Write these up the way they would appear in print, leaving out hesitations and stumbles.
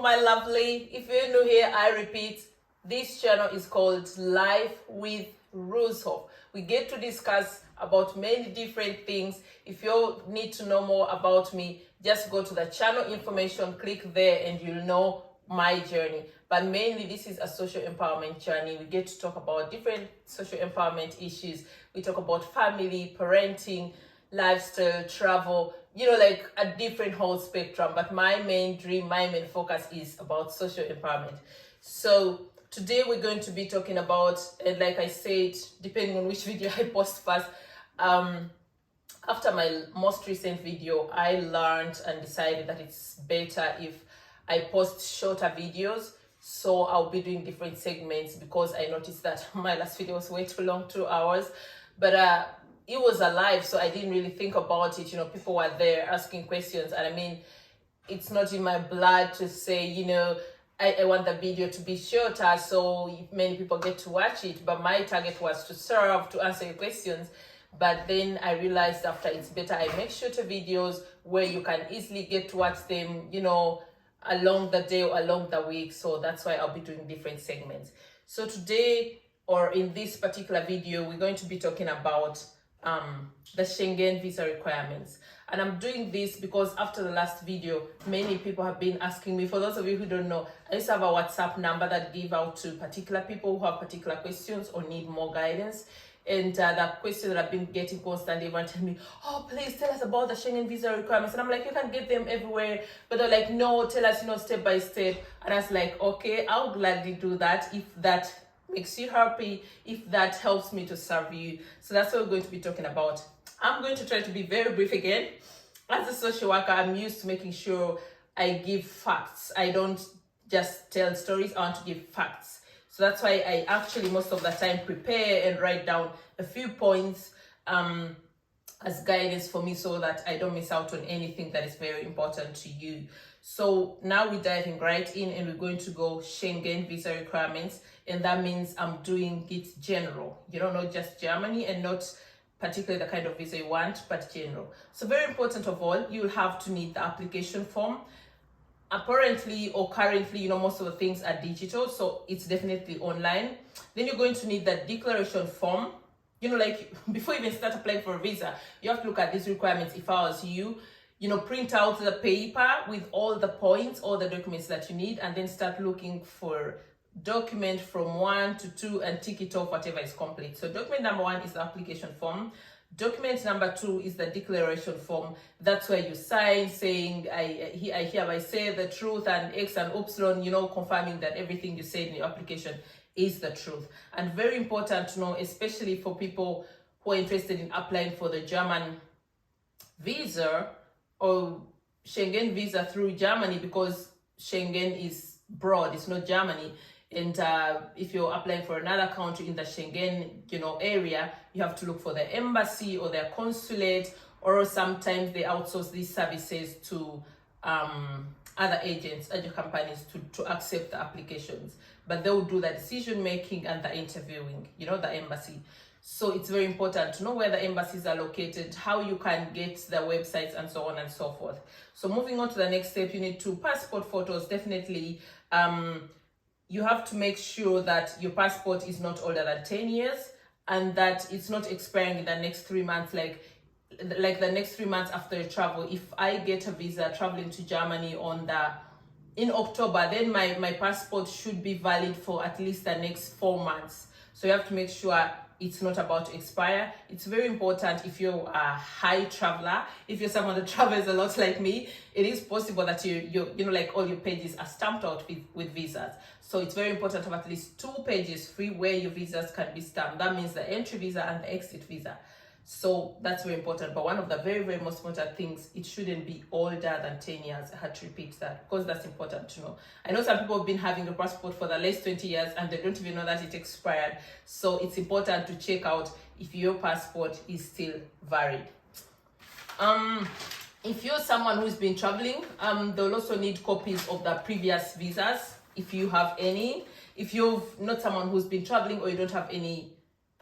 my lovely. If you're new here, I repeat, this channel is called Lifewithruzhoff. We get to discuss about many different things. If you need to know more about me, just go to the channel information, click there, and you'll know my journey. But mainly, this is a social empowerment journey. We get to talk about different social empowerment issues. We talk about family, parenting, lifestyle, travel, like a different whole spectrum. But my main dream, my main focus is about social empowerment. So today we're going to be talking about, and like I said, depending on which video I post first, after my most recent video, I learned and decided that it's better if I post shorter videos. So I'll be doing different segments because I noticed that my last video was way too long, 2 hours. But it was a live, so I didn't really think about it. People were there asking questions, and I mean, it's not in my blood to say, I want the video to be shorter so many people get to watch it. But my target was to serve, to answer your questions. But then I realized after it's better I make shorter videos where you can easily get to watch them, along the day or along the week. So that's why I'll be doing different segments. So today, or in this particular video, we're going to be talking about the Schengen visa requirements. And I'm doing this because after the last video, many people have been asking me. For those of you who don't know, I used to have a WhatsApp number that I give out to particular people who have particular questions or need more guidance. And the question that I've been getting constantly, everyone tell me, oh, please tell us about the Schengen visa requirements. And I'm like, you can get them everywhere. But they're like, no, tell us, step by step. And I was like, okay, I'll gladly do that if that makes you happy, if that helps me to serve you. So that's what we're going to be talking about. I'm going to try to be very brief again. As a social worker, I'm used to making sure I give facts. I don't just tell stories, I want to give facts. So that's why I actually most of the time prepare and write down a few points as guidance for me so that I don't miss out on anything that is very important to you. So now we're diving right in and we're going to go Schengen visa requirements. And that means I'm doing it general, not just Germany and not particularly the kind of visa you want, but general. So very important of all, you'll have to need the application form. Apparently or currently, most of the things are digital, so it's definitely online. Then you're going to need the declaration form. Like before you even start applying for a visa, you have to look at these requirements. If I was you, print out the paper with all the points, all the documents that you need, and then start looking for document from 1 to 2 and tick it off whatever is complete. So document number 1 is the application form. Document number 2 is the declaration form. That's where you sign saying, I hereby say the truth and X and Upsilon, confirming that everything you said in your application is the truth. And very important to know, especially for people who are interested in applying for the German visa or Schengen visa through Germany, because Schengen is broad, it's not Germany. And if you're applying for another country in the Schengen, area, you have to look for the embassy or their consulate, or sometimes they outsource these services to other agents, other companies to accept the applications. But they will do the decision making and the interviewing, the embassy. So it's very important to know where the embassies are located, how you can get the websites, and so on and so forth. So moving on to the next step, you need 2 passport photos, definitely. You have to make sure that your passport is not older than 10 years and that it's not expiring in the next 3 months, like the next 3 months after you travel. If I get a visa traveling to Germany in October, then my passport should be valid for at least the next 4 months. So you have to make sure it's not about to expire. It's very important if you're a high traveler, if you're someone that travels a lot like me, it is possible that you like all your pages are stamped out with visas. So it's very important to have at least 2 pages free where your visas can be stamped. That means the entry visa and the exit visa. So that's very important. But one of the very, very most important things, it shouldn't be older than 10 years. I had to repeat that because that's important to know. I know some people have been having a passport for the last 20 years and they don't even know that it expired. So it's important to check out if your passport is still valid. If you're someone who's been traveling, they'll also need copies of the previous visas if you have any. If you're not someone who's been traveling or you don't have any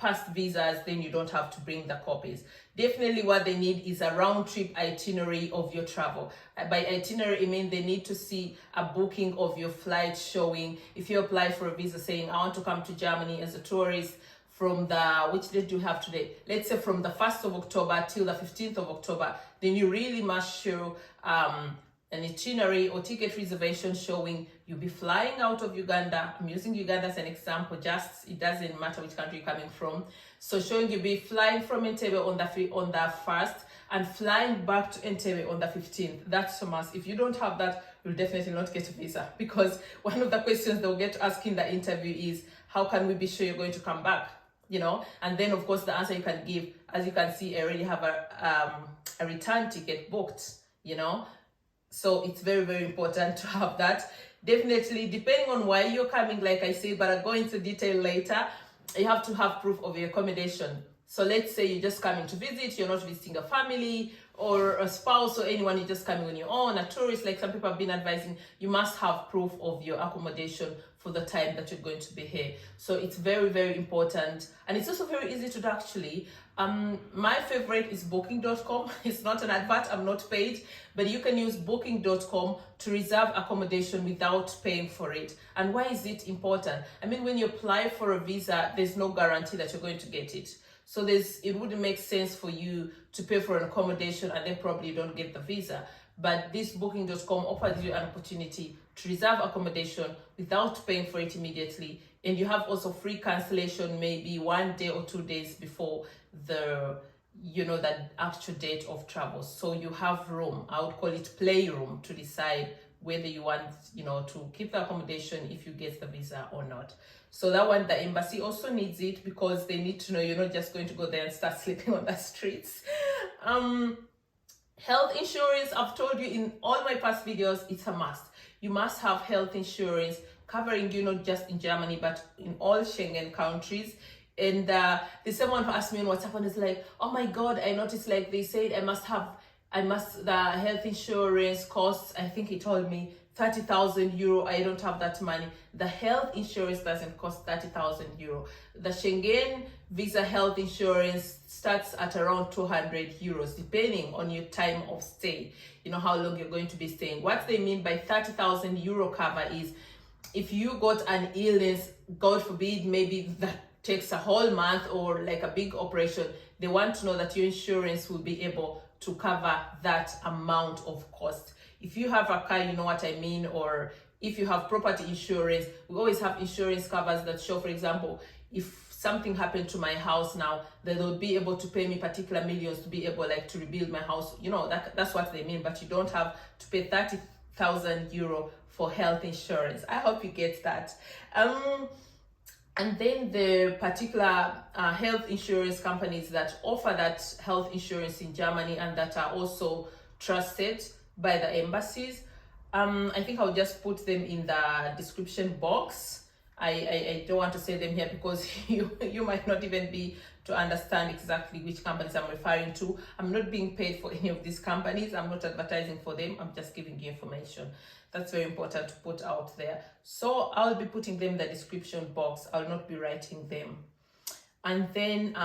past visas, then you don't have to bring the copies. Definitely what they need is a round-trip itinerary of your travel. By itinerary, I mean they need to see a booking of your flight showing. If you apply for a visa saying, I want to come to Germany as a tourist from the, which date do you have today? Let's say from the 1st of October till the 15th of October, then you really must show an itinerary or ticket reservation showing you'll be flying out of Uganda. I'm using Uganda as an example, just it doesn't matter which country you're coming from. So showing you'll be flying from Entebbe on the 1st and flying back to Entebbe on the 15th. That's a must. If you don't have that, you'll definitely not get a visa, because one of the questions they'll get to ask in the interview is, how can we be sure you're going to come back? You know, and then of course the answer you can give, as you can see, I already have a return ticket booked, you know. So it's very, very important to have that. Definitely, depending on why you're coming, like I said, but I'll go into detail later, you have to have proof of your accommodation. So let's say you're just coming to visit, you're not visiting a family or a spouse or anyone, you're just coming on your own, a tourist, like some people have been advising, you must have proof of your accommodation for the time that you're going to be here. So it's very, very important. And it's also very easy to do actually. My favorite is booking.com. It's not an advert, I'm not paid, but you can use booking.com to reserve accommodation without paying for it. And why is it important? I mean, when you apply for a visa, there's no guarantee that you're going to get it. So it wouldn't make sense for you to pay for an accommodation and then probably you don't get the visa. But this booking.com offers you an opportunity to reserve accommodation without paying for it immediately. And you have also free cancellation maybe 1 day or 2 days before the actual date of travel. So you have room, I would call it playroom, to decide whether you want, to keep the accommodation if you get the visa or not. So that one, the embassy also needs it, because they need to know you're not just going to go there and start sleeping on the streets. Health insurance, I've told you in all my past videos, it's a must. You must have health insurance covering you not just in Germany, but in all Schengen countries. And there's someone who asked me on WhatsApp and is like, oh my God, I noticed like they said the health insurance costs, I think he told me 30,000 euro. I don't have that money. The health insurance doesn't cost 30,000 euro. The Schengen visa health insurance starts at around 200 euros, depending on your time of stay, how long you're going to be staying. What they mean by 30,000 euro cover is, if you got an illness, God forbid, maybe that takes a whole month or like a big operation, they want to know that your insurance will be able to cover that amount of cost. If you have a car, you know what I mean, or if you have property insurance, we always have insurance covers that show, for example, if something happened to my house now, then they'll be able to pay me particular millions to be able to rebuild my house. That's what they mean, but you don't have to pay 30,000 euro for health insurance. I hope you get that. And then the particular health insurance companies that offer that health insurance in Germany and that are also trusted by the embassies, I think I'll just put them in the description box. I don't want to say them here because you might not even be to understand exactly which companies I'm referring to. I'm not being paid for any of these companies. I'm not advertising for them. I'm just giving you information. That's very important to put out there. So I'll be putting them in the description box. I'll not be writing them. And then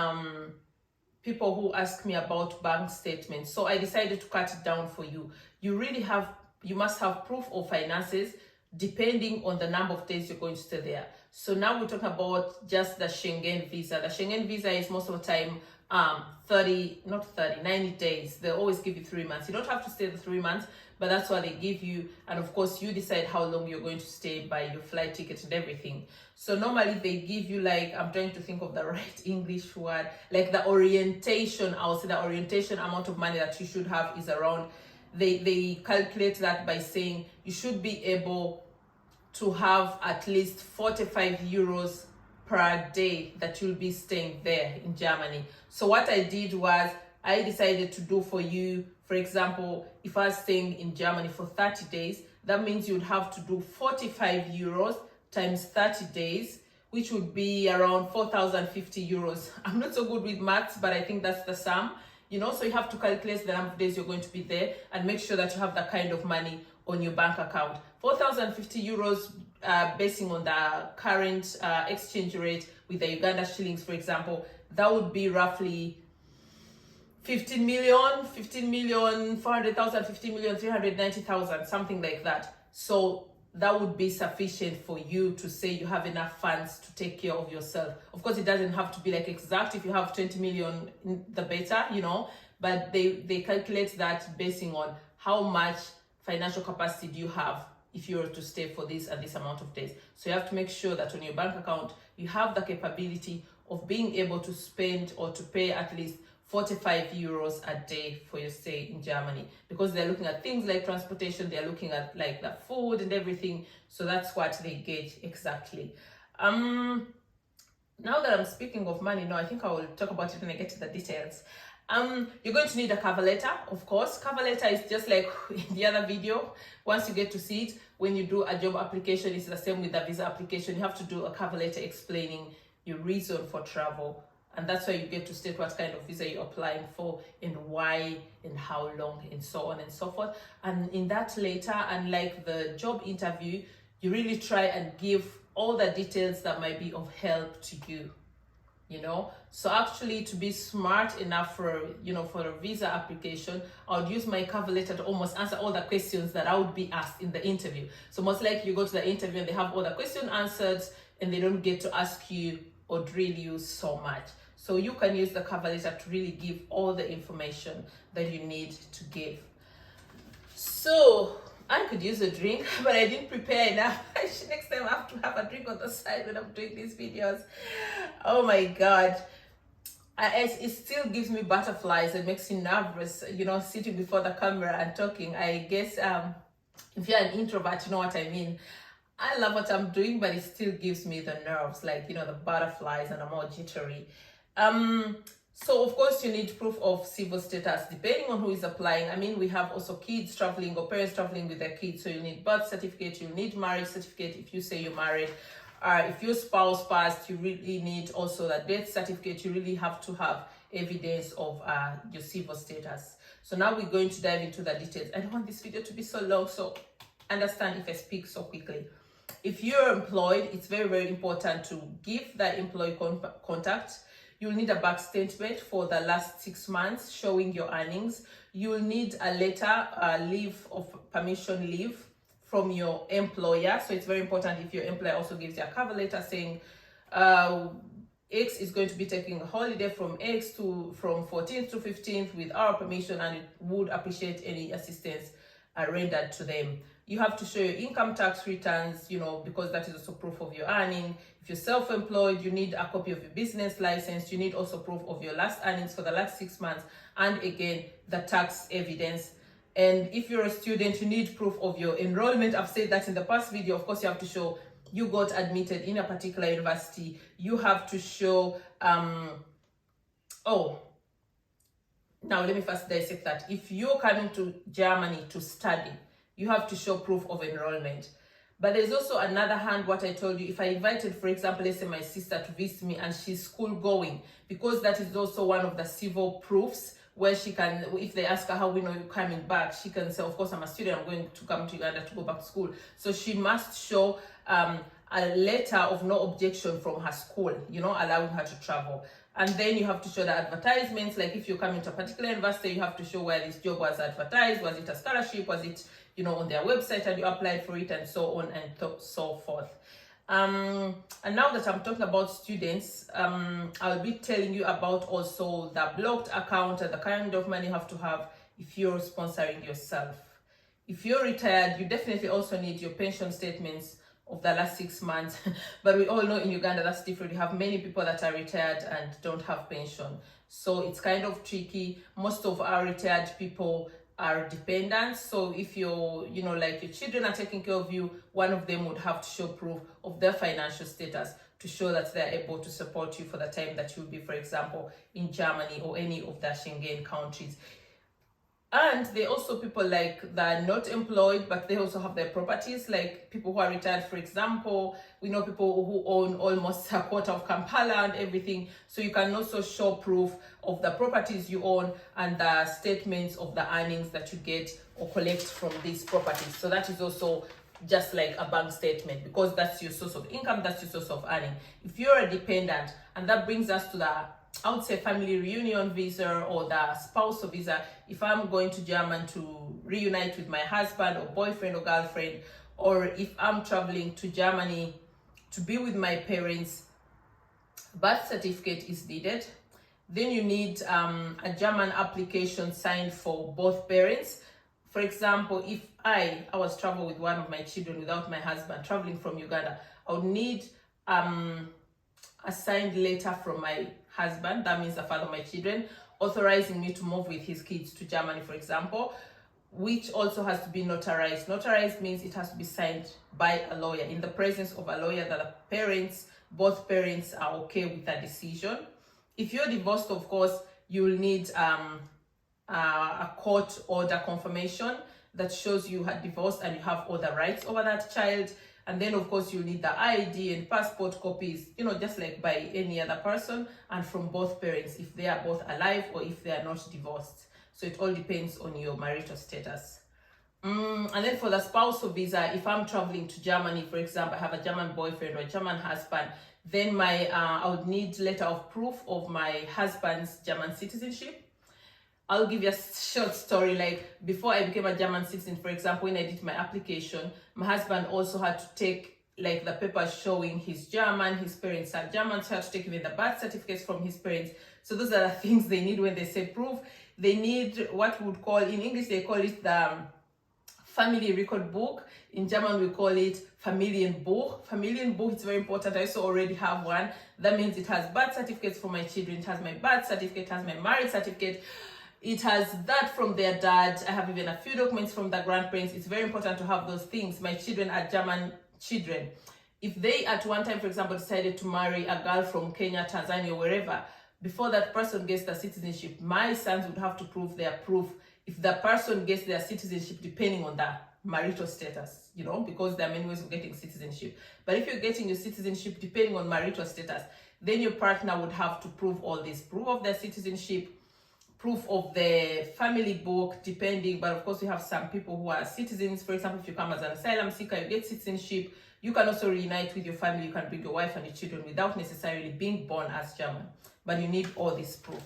people who ask me about bank statements. So I decided to cut it down for you. You must have proof of finances depending on the number of days you're going to stay there. So now we're talking about just the Schengen visa. The Schengen visa is most of the time 90 days. They always give you 3 months. You don't have to stay the 3 months, but that's what they give you. And of course, you decide how long you're going to stay by your flight ticket and everything. So normally they give you I'm trying to think of the right English word, like the orientation. I'll say the orientation amount of money that you should have is around, they calculate that by saying you should be able to have at least 45 euros per day that you'll be staying there in Germany. So what I did was I decided to do for you, for example, if I was staying in Germany for 30 days, that means you'd have to do 45 euros times 30 days, which would be around 4,050 euros. I'm not so good with maths, but I think that's the sum. So you have to calculate the number of days you're going to be there and make sure that you have that kind of money on your bank account. 4,050 euros basing on the current exchange rate with the Uganda shillings, for example, that would be roughly 15 million, 400,000, 15 million, 390,000, something like that. So that would be sufficient for you to say you have enough funds to take care of yourself. Of course, it doesn't have to be like exact. If you have 20 million, the better, you know, but they calculate that basing on how much financial capacity do you have if you were to stay for this and this amount of days. So you have to make sure that on your bank account, you have the capability of being able to spend or to pay at least 45 euros a day for your stay in Germany, because they're looking at things like transportation, they're looking at like the food and everything. So that's what they gauge exactly. Now that I'm speaking of money, no, I think I will talk about it when I get to the details. You're going to need a cover letter, of course. Cover letter is just like in the other video. Once you get to see it, when you do a job application, it's the same with the visa application. You have to do a cover letter explaining your reason for travel. And that's why you get to state what kind of visa you're applying for and why and how long and so on and so forth. And in that letter, unlike the job interview, you really try and give all the details that might be of help to you, you know. So actually, to be smart enough for, you know, for a visa application, I would use my cover letter to almost answer all the questions that I would be asked in the interview. So most likely you go to the interview and they have all the questions answered and they don't get to ask you or drill you so much. So you can use the cover letter to really give all the information that you need to give. So I could use a drink, but I didn't prepare enough. Next time I have to have a drink on the side when I'm doing these videos. Oh my God. It still gives me butterflies and makes me nervous, you know, sitting before the camera and talking. I guess if you're an introvert, you know what I mean. I love what I'm doing, but it still gives me the nerves, like, you know, the butterflies, and I'm all jittery. So of course you need proof of civil status depending on who is applying. I mean, we have also kids traveling or parents traveling with their kids. So you need birth certificate, you need marriage certificate if you say you're married. If your spouse passed, you really need also the death certificate. You really have to have evidence of your civil status. So now we're going to dive into the details. I don't want this video to be so long, so understand if I speak so quickly. If you're employed, it's very, very important to give the employee contact. You'll need a bank statement for the last 6 months showing your earnings. You'll need a letter, leave of permission leave from your employer. So it's very important if your employer also gives you a cover letter saying X is going to be taking a holiday from X from 14th to 15th with our permission, and it would appreciate any assistance rendered to them. You have to show your income tax returns, you know, because that is also proof of your earning. If you're self-employed, you need a copy of your business license. You need also proof of your last earnings for the last 6 months. And again, the tax evidence. And if you're a student, you need proof of your enrollment. I've said that in the past video. Of course, you have to show you got admitted in a particular university. You have to show, now let me first dissect that. If you're coming to Germany to study, you have to show proof of enrollment. But there's also another hand, what I told you. If I invited, for example, let's say my sister to visit me and she's school going, because that is also one of the civil proofs where she can, if they ask her how we know you're coming back, she can say, of course, I'm a student, I'm going to come to Uganda to go back to school. So she must show a letter of no objection from her school, you know, allowing her to travel. And then you have to show the advertisements, like if you're coming to a particular university, you have to show where this job was advertised. Was it a scholarship? Was it, you know, on their website and you applied for it, and so on and so forth. And now that I'm talking about students, I'll be telling you about also the blocked account and the kind of money you have to have if you're sponsoring yourself. If you're retired, you definitely also need your pension statements of the last 6 months. But we all know in Uganda that's different. You have many people that are retired and don't have pension. So it's kind of tricky. Most of our retired people are dependents. So if you're, you know, like your children are taking care of you, one of them would have to show proof of their financial status to show that they're able to support you for the time that you'll be, for example, in Germany or any of the Schengen countries. And there are also people like that are not employed, but they also have their properties, like people who are retired, for example. We know people who own almost a quarter of Kampala and everything. So you can also show proof of the properties you own and the statements of the earnings that you get or collect from these properties. So that is also just like a bank statement, because that's your source of income, that's your source of earning. If you're a dependent, and that brings us to the, I would say, family reunion visa or the spousal visa. If I'm going to Germany to reunite with my husband or boyfriend or girlfriend, or if I'm traveling to Germany to be with my parents, birth certificate is needed. Then you need a German application signed for both parents. For example, if I was traveling with one of my children without my husband, traveling from Uganda, I would need a signed letter from my husband, that means the father of my children, authorizing me to move with his kids to Germany, for example, which also has to be notarized. Notarized means it has to be signed by a lawyer, in the presence of a lawyer, that the parents, both parents, are okay with that decision. If you're divorced, of course, you'll need a court order confirmation that shows you had divorced and you have all the rights over that child. And then, of course, you need the ID and passport copies, you know, just like by any other person, and from both parents, if they are both alive or if they are not divorced. So it all depends on your marital status. And then for the spousal visa, if I'm traveling to Germany, for example, I have a German boyfriend or a German husband, then I would need letter of proof of my husband's German citizenship. I'll give you a short story. Like, before I became a German citizen, for example, when I did my application, my husband also had to take like the papers showing he's German, his parents are German, so he had to take even the birth certificates from his parents. So those are the things they need when they say proof. They need what we would call, in English, they call it the family record book. In German, we call it Familienbuch. Familienbuch is very important. I also already have one. That means it has birth certificates for my children. It has my birth certificate, it has my marriage certificate. It has that from their dad. I have even a few documents from the grandparents. It's very important to have those things. My children are German children. If they at one time, for example, decided to marry a girl from Kenya, Tanzania, wherever, before that person gets the citizenship, my sons would have to prove their proof if the person gets their citizenship, depending on the marital status, you know, because there are many ways of getting citizenship. But if you're getting your citizenship depending on marital status, then your partner would have to prove all this: proof of their citizenship, proof of the family book, depending. But of course, we have some people who are citizens. For example, if you come as an asylum seeker, you get citizenship. You can also reunite with your family. You can bring your wife and your children without necessarily being born as German. But you need all this proof.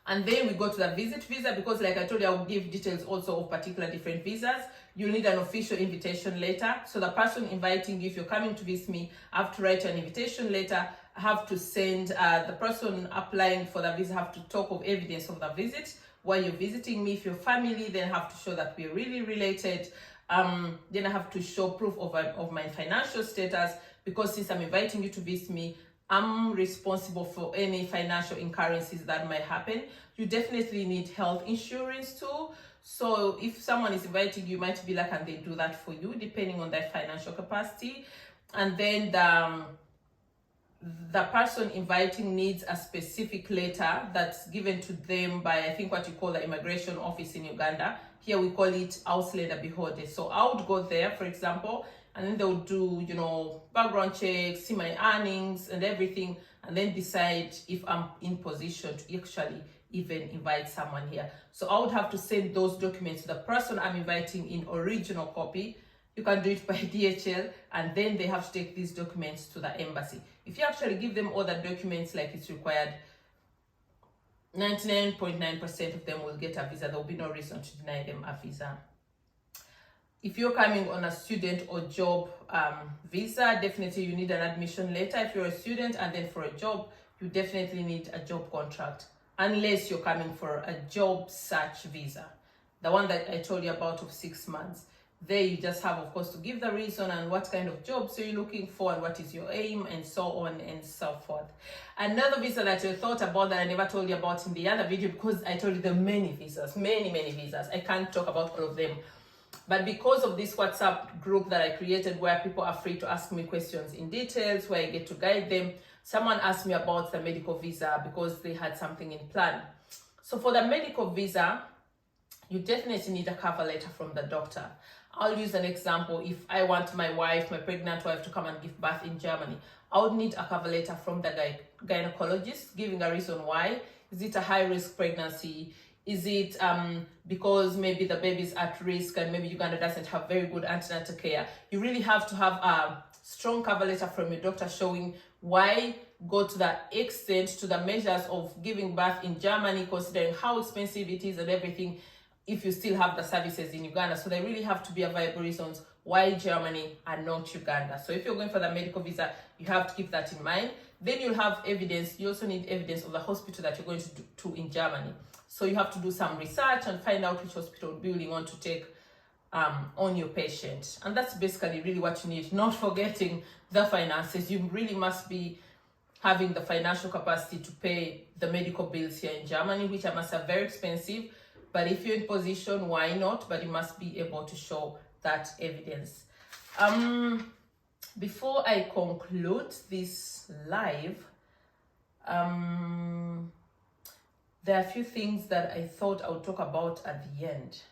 And then we go to the visit visa, because like I told you, I will give details also of particular different visas. You need an official invitation letter. So the person inviting you, if you're coming to visit me, I have to write an invitation letter. I have to send the person applying for the visa, have to talk of evidence of the visit, why you're visiting me. If you're family, then I have to show that we're really related. Then I have to show proof of my financial status, because since I'm inviting you to visit me, I'm responsible for any financial incurrences that might happen. You definitely need health insurance too. So if someone is inviting you, might be like, and they do that for you, depending on their financial capacity. And then the person inviting needs a specific letter that's given to them by, I think, what you call the immigration office in Uganda. Here we call it Ausländerbehörde. So I would go there, for example, and then they'll do, you know, background checks, see my earnings and everything, and then decide if I'm in position to actually even invite someone here. So I would have to send those documents to the person I'm inviting in original copy. You can do it by DHL, and then they have to take these documents to the embassy. If you actually give them all the documents like it's required, 99.9% of them will get a visa. There will be no reason to deny them a visa. If you're coming on a student or job visa, definitely you need an admission letter if you're a student, and then for a job, you definitely need a job contract, unless you're coming for a job search visa, the one that I told you about of 6 months. There you just have, of course, to give the reason and what kind of jobs are you looking for and what is your aim and so on and so forth. Another visa that you thought about that I never told you about in the other video, because I told you there are many visas, many visas. I can't talk about all of them. But because of this WhatsApp group that I created, where people are free to ask me questions in details, where I get to guide them, someone asked me about the medical visa because they had something in plan. So for the medical visa, you definitely need a cover letter from the doctor. I'll use an example. If I want my pregnant wife to come and give birth in Germany, I would need a cover letter from the gynecologist giving a reason why. Is it a high-risk pregnancy? Is it because maybe the baby is at risk and maybe Uganda doesn't have very good antenatal care? You really have to have a strong cover letter from your doctor showing why go to the extent, to the measures of giving birth in Germany, considering how expensive it is and everything, if you still have the services in Uganda. So there really have to be a viable reasons why Germany and not Uganda. So if you're going for the medical visa, you have to keep that in mind. Then you'll have evidence. You also need evidence of the hospital that you're going to in Germany. So you have to do some research and find out which hospital would be willing on to take on your patient. And that's basically really what you need, not forgetting the finances. You really must be having the financial capacity to pay the medical bills here in Germany, which I must have very expensive. But if you're in position, why not? But you must be able to show that evidence. Before I conclude this live, there are a few things that I thought I would talk about at the end.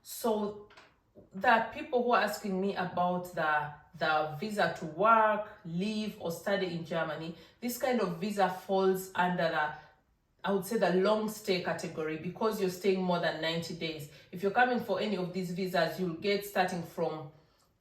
So there are people who are asking me about the visa to work, live, or study in Germany. This kind of visa falls under I would say the long stay category, because you're staying more than 90 days. If you're coming for any of these visas, you'll get starting from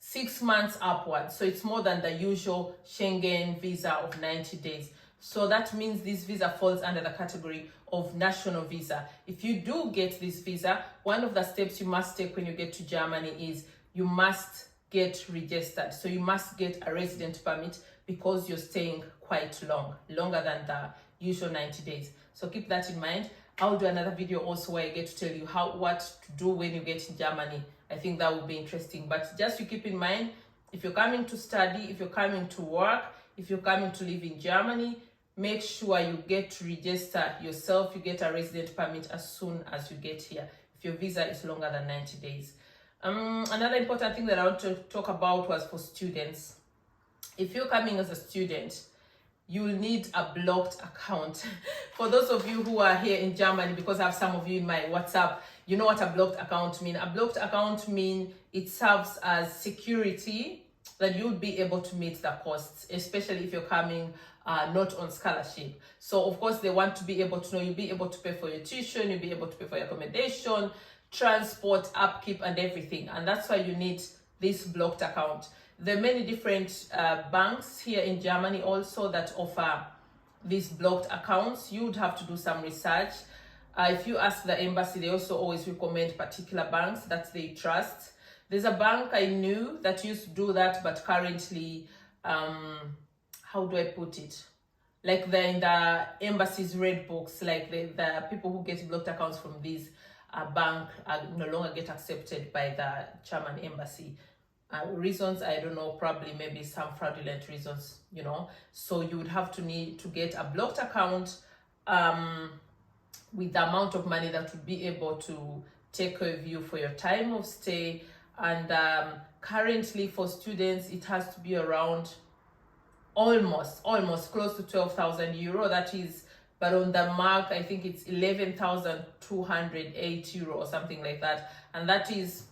6 months upwards. So it's more than the usual Schengen visa of 90 days. So that means this visa falls under the category of national visa. If you do get this visa, one of the steps you must take when you get to Germany is you must get registered. So you must get a resident permit, because you're staying quite longer than the usual 90 days. So keep that in mind. I'll do another video also where I get to tell you what to do when you get in Germany. I think that will be interesting. But just you keep in mind, if you're coming to study, if you're coming to work, if you're coming to live in Germany, make sure you get to register yourself. You get a resident permit as soon as you get here, if your visa is longer than 90 days. Another important thing that I want to talk about was for students. If you're coming as a student, you will need a blocked account. For those of you who are here in Germany, because I have some of you in my WhatsApp, you know what a blocked account means. A blocked account means it serves as security that you'll be able to meet the costs, especially if you're coming not on scholarship. So of course they want to be able to know you'll be able to pay for your tuition, you'll be able to pay for your accommodation, transport, upkeep, and everything. And that's why you need this blocked account. There are many different banks here in Germany also that offer these blocked accounts. You would have to do some research. If you ask the embassy, they also always recommend particular banks that they trust. There's a bank I knew that used to do that, but currently, how do I put it? Like they're in the embassy's red books, like the people who get blocked accounts from these bank no longer get accepted by the German embassy. Reasons, I don't know, probably maybe some fraudulent reasons, you know. So you would have to need to get a blocked account with the amount of money that would be able to take care of you for your time of stay. And currently for students, it has to be around almost close to 12,000 euro. That is, but on the mark, I think it's 11,208 euro or something like that. And that is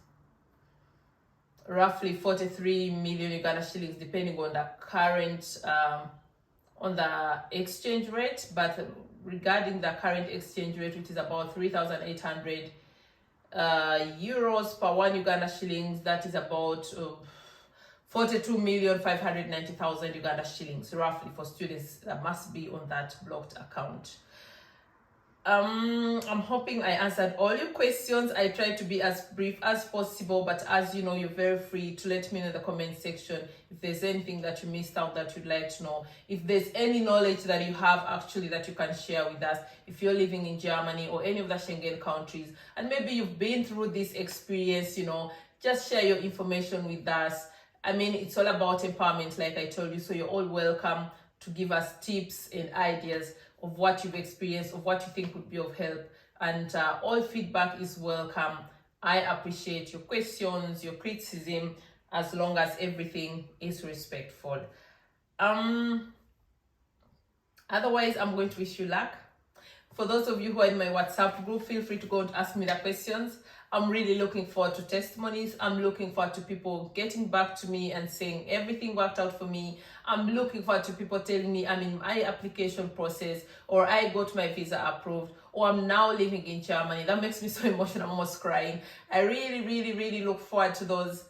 roughly 43 million Uganda shillings, depending on the current, on the exchange rate. But regarding the current exchange rate, which is about 3,800 euros per 1 Uganda shillings, that is about 42,590,000 Uganda shillings, roughly, for students that must be on that blocked account. I'm hoping I answered all your questions. I tried to be as brief as possible, but as you know, you're very free to let me know in the comment section if there's anything that you missed out that you'd like to know. If there's any knowledge that you have actually that you can share with us, if you're living in Germany or any of the Schengen countries, and maybe you've been through this experience, you know, just share your information with us. I mean, it's all about empowerment, like I told you, so you're all welcome to give us tips and ideas of what you've experienced, of what you think would be of help, and all feedback is welcome. I appreciate your questions, your criticism, as long as everything is respectful. Otherwise, I'm going to wish you luck. For those of you who are in my WhatsApp group, feel free to go and ask me the questions. I'm really looking forward to testimonies. I'm looking forward to people getting back to me and saying everything worked out for me. I'm looking forward to people telling me I'm in my application process, or I got my visa approved, or I'm now living in Germany. That makes me so emotional, I'm almost crying. I really look forward to those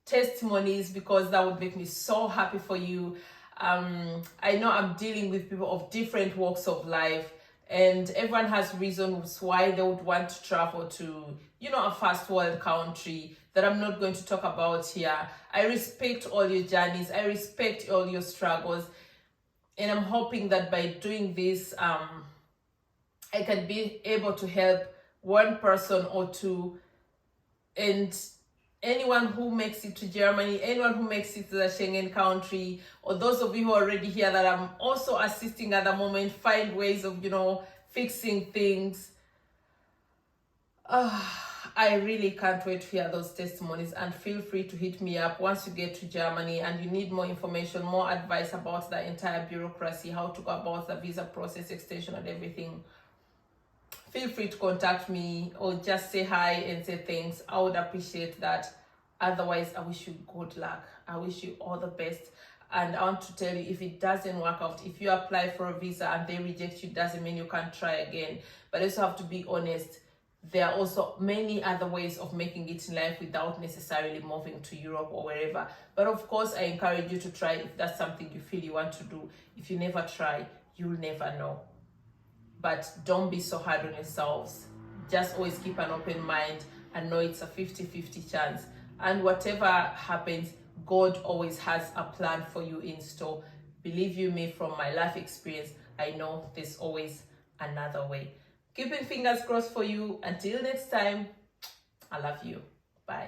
testimonies, because that would make me so happy for you. I know I'm dealing with people of different walks of life, and everyone has reasons why they would want to travel to, you know, a first world country that I'm not going to talk about here. I respect all your journeys. I respect all your struggles. And I'm hoping that by doing this, I can be able to help one person or two. And anyone who makes it to Germany, anyone who makes it to the Schengen country, or those of you who are already here that I'm also assisting at the moment, find ways of, you know, fixing things. I really can't wait to hear those testimonies, and feel free to hit me up once you get to Germany and you need more information, more advice about the entire bureaucracy, how to go about the visa process, extension and everything. Feel free to contact me or just say hi and say thanks. I would appreciate that. Otherwise, I wish you good luck. I wish you all the best. And I want to tell you, if it doesn't work out, if you apply for a visa and they reject you, doesn't mean you can't try again. But you also have to be honest. There are also many other ways of making it in life without necessarily moving to Europe or wherever. But of course, I encourage you to try if that's something you feel you want to do. If you never try, you'll never know. But don't be so hard on yourselves. Just always keep an open mind and know it's a 50-50 chance. And whatever happens, God always has a plan for you in store. Believe you me, from my life experience, I know there's always another way. Keeping fingers crossed for you. Until next time, I love you. Bye.